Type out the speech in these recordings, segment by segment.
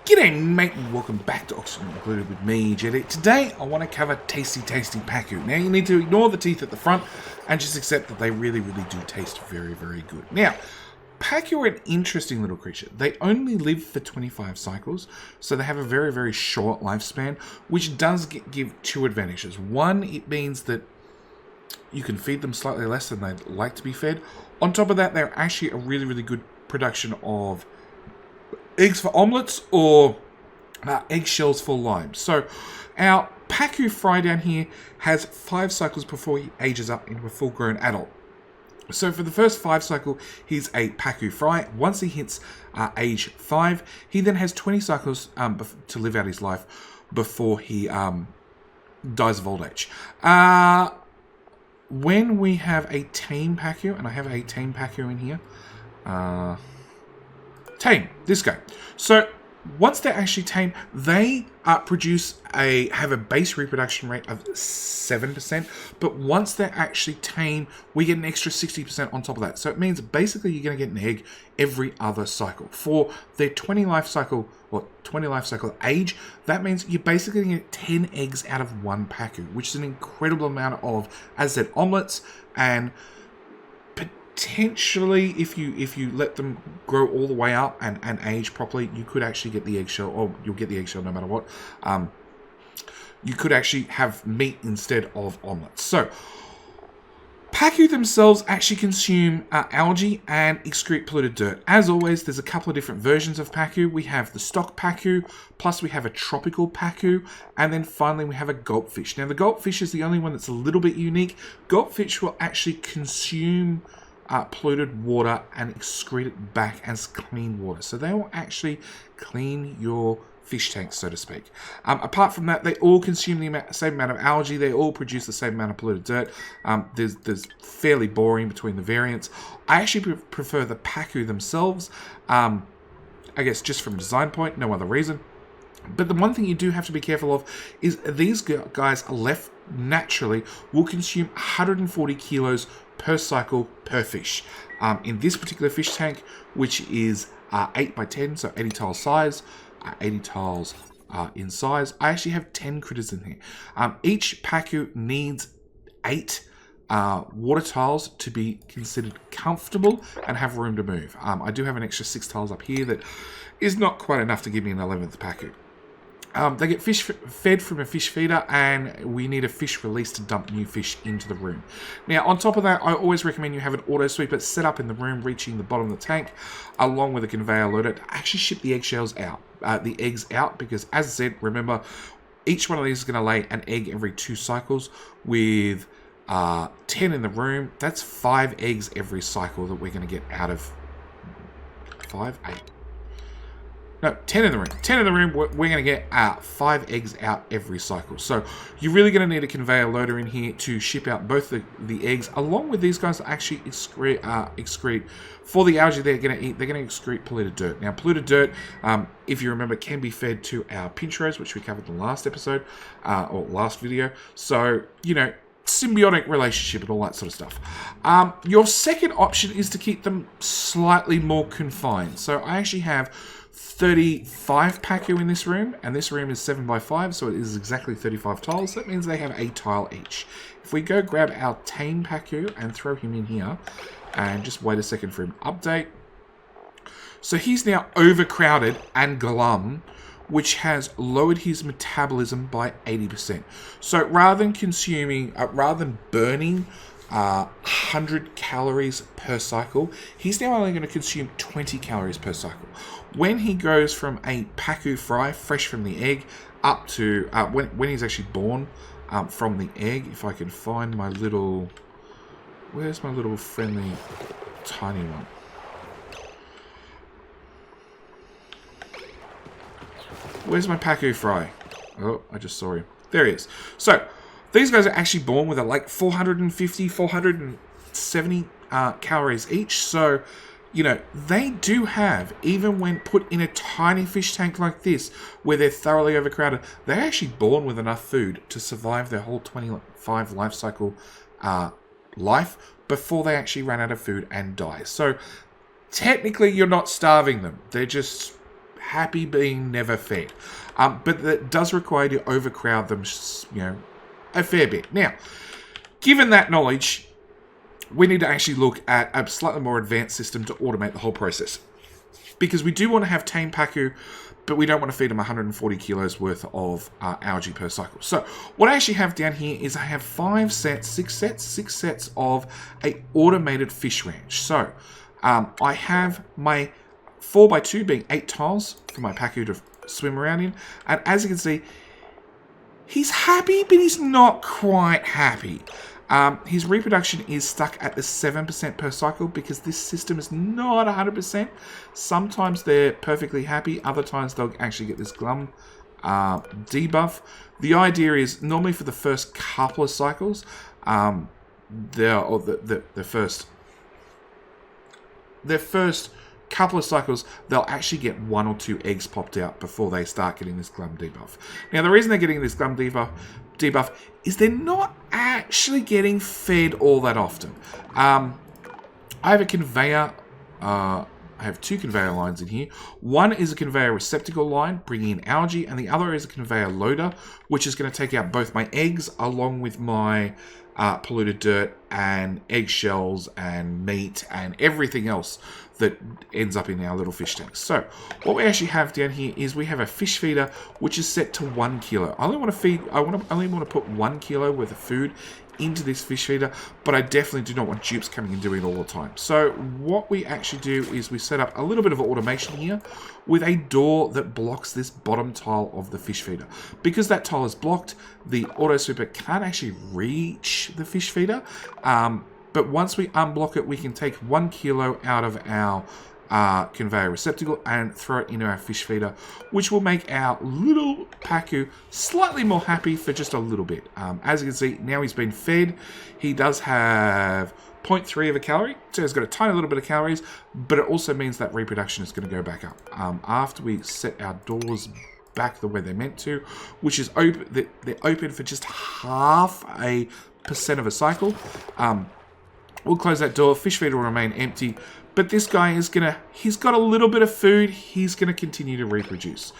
G'day mate and welcome back to Oxygen Included with me, Jetty. Today I want to cover tasty Pacu. Now you need to ignore the teeth at the front and just accept that they really do taste very good. Now, Pacu are an interesting little creature. They only live for 25 cycles, so they have a very short lifespan, which does give two advantages. One, it means that you can feed them slightly less than they'd like to be fed. On top of that, they're actually a really good production of eggs for omelets or eggshells for lime. So our Pacu fry down here has 5 cycles before he ages up into a full-grown adult. So for the first 5 cycle, he's a Pacu fry. Once he hits age 5, he then has 20 cycles to live out his life before he dies of old age. When we have a tame Pacu, and I have a tame Pacu in here, tame, this guy. So once they're actually tame, they have a base reproduction rate of 7%, but once they're actually tame, we get an extra 60% on top of that. So it means basically you're going to get an egg every other cycle. For their 20 life cycle age, that means you're basically going to get 10 eggs out of one Pacu, which is an incredible amount of, as I said, omelets, and potentially, if you let them grow all the way up and age properly, you could actually get the eggshell, or you'll get the eggshell no matter what. You could actually have meat instead of omelets. So, Pacu themselves actually consume algae and excrete polluted dirt. As always, there's a couple of different versions of Pacu. We have the stock Pacu, plus we have a tropical Pacu, and then finally we have a gulpfish. Now, the gulpfish is the only one that's a little bit unique. Gulpfish will actually consume polluted water and excrete it back as clean water. So they will actually clean your fish tank, so to speak. Apart from that, they all consume the same amount of algae. They all produce the same amount of polluted dirt. There's fairly boring between the variants. I actually prefer the Pacu themselves. I guess just from a design point, no other reason. But the one thing you do have to be careful of is these guys left naturally will consume 140 kilos per cycle per fish. In this particular fish tank, which is 8 by 10, so 80 tiles size, 80 tiles in size, I actually have 10 critters in here. Each Pacu needs 8 water tiles to be considered comfortable and have room to move. I do have an extra 6 tiles up here that is not quite enough to give me an 11th Pacu. They get fish fed from a fish feeder, and we need a fish release to dump new fish into the room. Now, on top of that, I always recommend you have an auto sweeper set up in the room, reaching the bottom of the tank, along with a conveyor loader to actually ship the eggshells out, the eggs out, because as I said, remember, each one of these is going to lay an egg every 2 cycles with 10 in the room. That's 5 eggs every cycle that we're going to get out of 5, 8. No, 10 in the room. 10 in the room, we're going to get 5 eggs out every cycle. So you're really going to need a conveyor loader in here to ship out both the eggs, along with these guys that actually excrete for the algae they're going to eat. They're going to excrete polluted dirt. Now, polluted dirt, if you remember, can be fed to our pinchers, which we covered in the last episode, or last video. So, you know, symbiotic relationship and all that sort of stuff. Your second option is to keep them slightly more confined. So I actually have 35 Pacu in this room, and this room is 7 by 5, so it is exactly 35 tiles. That means they have a tile each. If we go grab our tame Pacu and throw him in here, and just wait a second for him to update. So he's now overcrowded and glum, which has lowered his metabolism by 80%. So rather than burning 100 calories per cycle, he's now only going to consume 20 calories per cycle. When he goes from a Pacu fry, fresh from the egg, up to when he's actually born from the egg, if I can find my little... Where's my little friendly tiny one? Where's my Pacu fry? Oh, I just saw him. There he is. So, these guys are actually born with like 450, 470 calories each. So, you know, they do have, even when put in a tiny fish tank like this, where they're thoroughly overcrowded, they're actually born with enough food to survive their whole 25 life cycle life before they actually run out of food and die. So, technically, you're not starving them. They're just happy being never fed. But that does require you to overcrowd them, you know, a fair bit. Now, given that knowledge, we need to actually look at a slightly more advanced system to automate the whole process. Because we do want to have tame Pacu, but we don't want to feed them 140 kilos worth of algae per cycle. So what I actually have down here is I have 6 sets of a automated fish ranch. So I have my 4x2 being 8 tiles for my Pacu to swim around in. And as you can see, he's happy, but he's not quite happy. His reproduction is stuck at the 7% per cycle because this system is not 100%. Sometimes they're perfectly happy. Other times they'll actually get this glum debuff. The idea is normally for the first couple of cycles, the first couple of cycles, they'll actually get 1 or 2 eggs popped out before they start getting this glum debuff. Now, the reason they're getting this glum debuff is they're not actually getting fed all that often. I have a conveyor. I have 2 conveyor lines in here. One is a conveyor receptacle line, bringing in algae, and the other is a conveyor loader, which is going to take out both my eggs along with my polluted dirt and eggshells and meat and everything else that ends up in our little fish tanks. So what we actually have down here is we have a fish feeder which is set to 1 kilo. I only want to put 1 kilo worth of food into this fish feeder, but I definitely do not want dupes coming and doing it all the time. So what we actually do is we set up a little bit of automation here with a door that blocks this bottom tile of the fish feeder. Because that tile is blocked, the auto sweeper can't actually reach the fish feeder. But once we unblock it, we can take 1 kilo out of our conveyor receptacle and throw it into our fish feeder, which will make our little Pacu slightly more happy for just a little bit. As you can see, now he's been fed. He does have 0.3 of a calorie, so he's got a tiny little bit of calories, but it also means that reproduction is going to go back up. After we set our doors back the way they're meant to, which is open, they're open for just 0.5% of a cycle. We'll close that door. Fish feeder will remain empty. But this guy is he's got a little bit of food. He's going to continue to reproduce.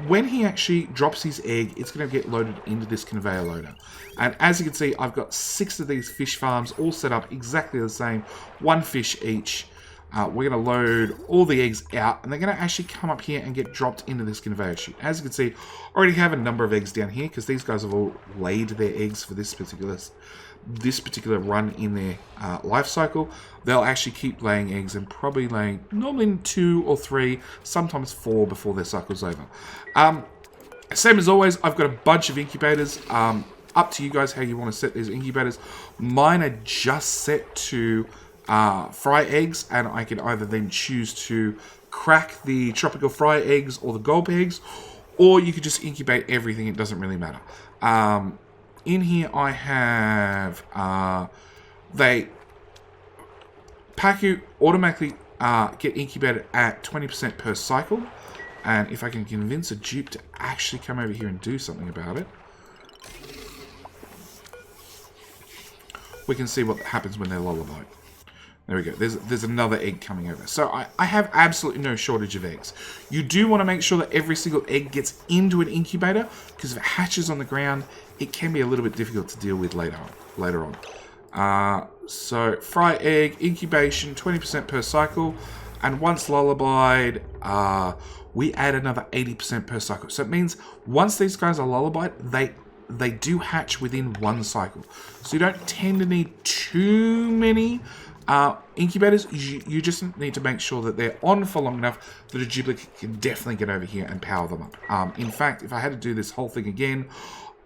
When he actually drops his egg, it's going to get loaded into this conveyor loader. And as you can see, I've got 6 of these fish farms all set up exactly the same. 1 fish each. We're going to load all the eggs out, and they're going to actually come up here and get dropped into this conveyor chute. As you can see, I already have a number of eggs down here because these guys have all laid their eggs for this particular run in their life cycle. They'll actually keep laying eggs and probably laying normally 2 or 3, sometimes 4 before their cycle's over. Same as always, I've got a bunch of incubators. Up to you guys how you want to set these incubators. Mine are just set to fry eggs, and I can either then choose to crack the tropical fry eggs or the gulp eggs, or you could just incubate everything. It doesn't really matter. In here I have Pacu automatically get incubated at 20% per cycle, and if I can convince a dupe to actually come over here and do something about it, we can see what happens when they're lullabied. There we go. There's another egg coming over. So I have absolutely no shortage of eggs. You do want to make sure that every single egg gets into an incubator, because if it hatches on the ground, it can be a little bit difficult to deal with later on. So fry egg, incubation, 20% per cycle, and once lullabied, we add another 80% per cycle. So it means once these guys are lullabied, they do hatch within 1 cycle. So you don't tend to need too many incubators. You just need to make sure that they're on for long enough that a duplicate can definitely get over here and power them up. In fact, if I had to do this whole thing again,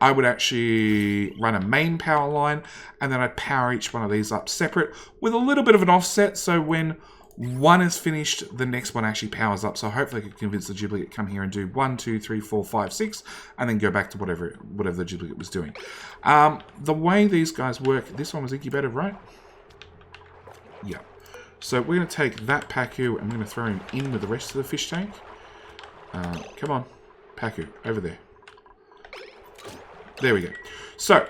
I would actually run a main power line, and then I'd power each one of these up separate with a little bit of an offset, so when one is finished, the next one actually powers up. So hopefully I could convince the duplicate to come here and do 1, 2, 3, 4, 5, 6, and then go back to whatever the duplicate was doing. The way these guys work, this one was incubated, right? Yeah. So we're going to take that Pacu and we're going to throw him in with the rest of the fish tank. Come on, Pacu, over there. There we go. So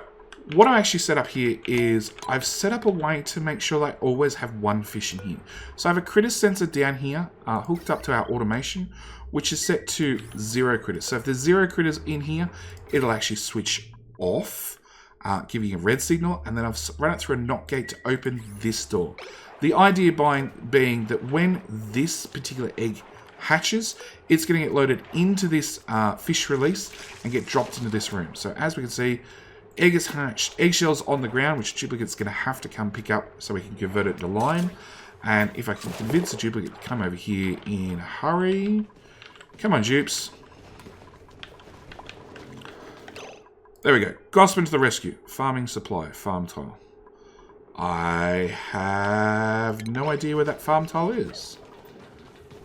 what I actually set up here is I've set up a way to make sure that I always have one fish in here. So I have a critter sensor down here hooked up to our automation, which is set to 0 critters. So if there's 0 critters in here, it'll actually switch off, giving a red signal, and then I've run it through a NOT gate to open this door. The idea being that when this particular egg hatches, it's going to get loaded into this fish release and get dropped into this room. So as we can see, egg is hatched, eggshells on the ground, which duplicate's going to have to come pick up so we can convert it to line. And if I can convince the duplicate to come over here in a hurry. Come on, dupes. There we go. Gospin to the rescue. Farming supply. Farm tile. I have no idea where that farm tile is.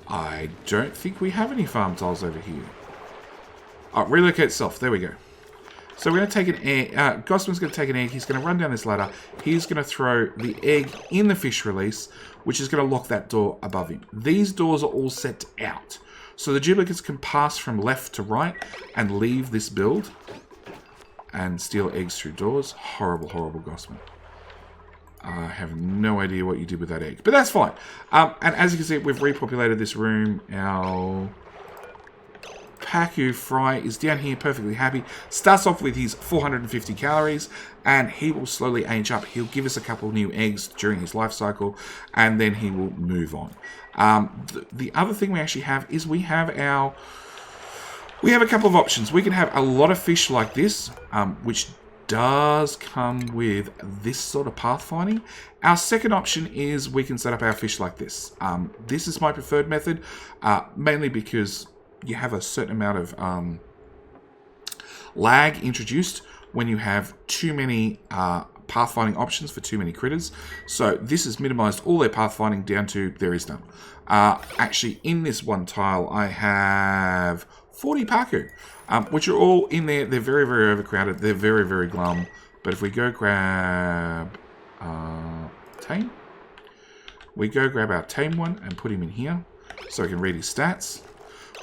I don't think we have any farm tiles over here. Oh, relocate self. There we go. So we're going to take an egg. Gospin's going to take an egg. He's going to run down this ladder. He's going to throw the egg in the fish release, which is going to lock that door above him. These doors are all set out. So the duplicates can pass from left to right and leave this build and steal eggs through doors. Horrible, horrible Gospin. I have no idea what you did with that egg, but that's fine. And as you can see, we've repopulated this room. Our Pacu Fry is down here perfectly happy. Starts off with his 450 calories, and he will slowly age up. He'll give us a couple new eggs during his life cycle, and then he will move on. The other thing we actually have is we have a couple of options. We can have a lot of fish like this, which does come with this sort of pathfinding. Our second option is we can set up our fish like this. This is my preferred method, mainly because you have a certain amount of lag introduced when you have too many pathfinding options for too many critters. So this has minimized all their pathfinding down to there is none. Actually, in this one tile, I have 40 Pacu, which are all in there. They're very, very overcrowded. They're very, very glum. But if we go grab Tame, we go grab our Tame one and put him in here so we can read his stats.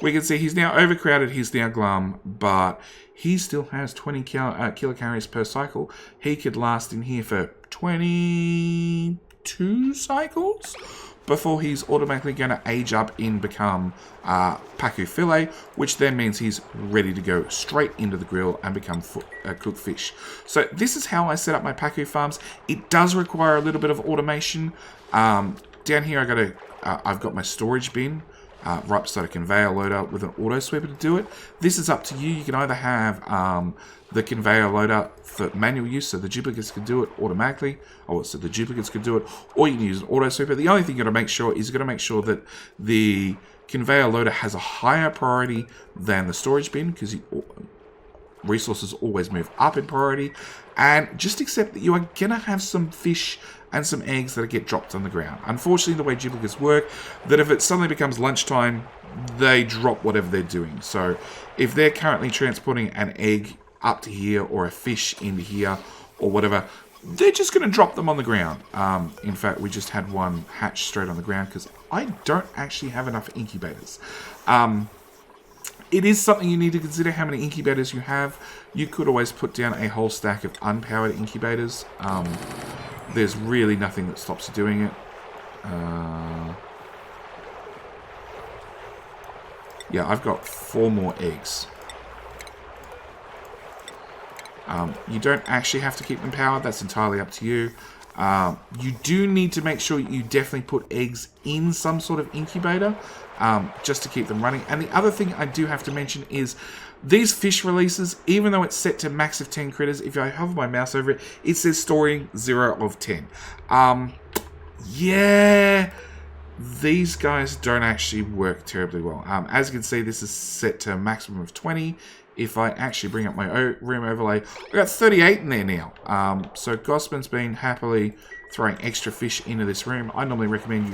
We can see he's now overcrowded, he's now glum, but he still has 20 kilocalories per cycle. He could last in here for 22 cycles before he's automatically going to age up and become Pacu Filet, which then means he's ready to go straight into the grill and become cooked fish. So this is how I set up my Pacu farms. It does require a little bit of automation. Down here I've got my storage bin. Right beside a conveyor loader with an auto sweeper to do it. This is up to you. You can either have the conveyor loader for manual use, so the duplicates can do it automatically, or so the duplicates can do it, or you can use an auto sweeper. The only thing you got to make sure is that the conveyor loader has a higher priority than the storage bin, because resources always move up in priority. And just accept that you are going to have some fish and some eggs that get dropped on the ground. Unfortunately, the way duplicates work, that if it suddenly becomes lunchtime, they drop whatever they're doing. So if they're currently transporting an egg up to here or a fish into here or whatever, they're just going to drop them on the ground. In fact, we just had one hatch straight on the ground because I don't actually have enough incubators. It is something you need to consider how many incubators you have. You could always put down a whole stack of unpowered incubators. There's really nothing that stops you doing it. Yeah, I've got 4 more eggs. You don't actually have to keep them powered. That's entirely up to you. You do need to make sure you definitely put eggs in some sort of incubator just to keep them running. And the other thing I do have to mention is these fish releases, even though it's set to max of 10 critters, if I hover my mouse over it, it says storing 0 of 10. Yeah, these guys don't actually work terribly well. As you can see, this is set to a maximum of 20. If I actually bring up my room overlay, I've got 38 in there now. So Gospin's been happily throwing extra fish into this room. I normally recommend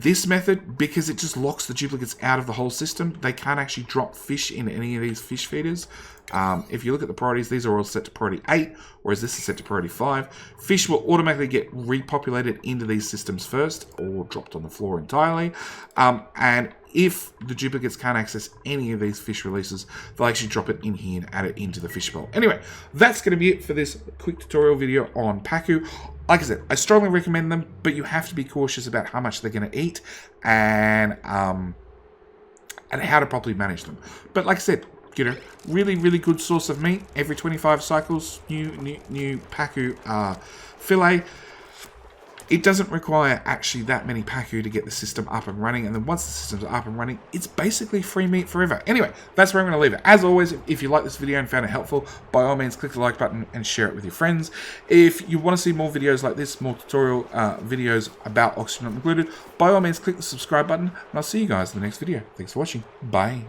this method because it just locks the duplicates out of the whole system. They can't actually drop fish in any of these fish feeders. If you look at the priorities, these are all set to priority 8, whereas this is set to priority 5. Fish will automatically get repopulated into these systems first, or dropped on the floor entirely. And if the duplicates can't access any of these fish releases, they'll actually drop it in here and add it into the fish bowl. Anyway, that's going to be it for this quick tutorial video on Pacu. Like I said, I strongly recommend them, but you have to be cautious about how much they're going to eat and how to properly manage them. But like I said, you know, really, really good source of meat. Every 25 cycles, new Pacu fillet. It doesn't require actually that many Pacu to get the system up and running, and then once the system's up and running, it's basically free meat forever. Anyway, that's where I'm going to leave it. As always, if you like this video and found it helpful, by all means, click the like button and share it with your friends. If you want to see more videos like this, more tutorial videos about oxygen not included, by all means, click the subscribe button, and I'll see you guys in the next video. Thanks for watching. Bye.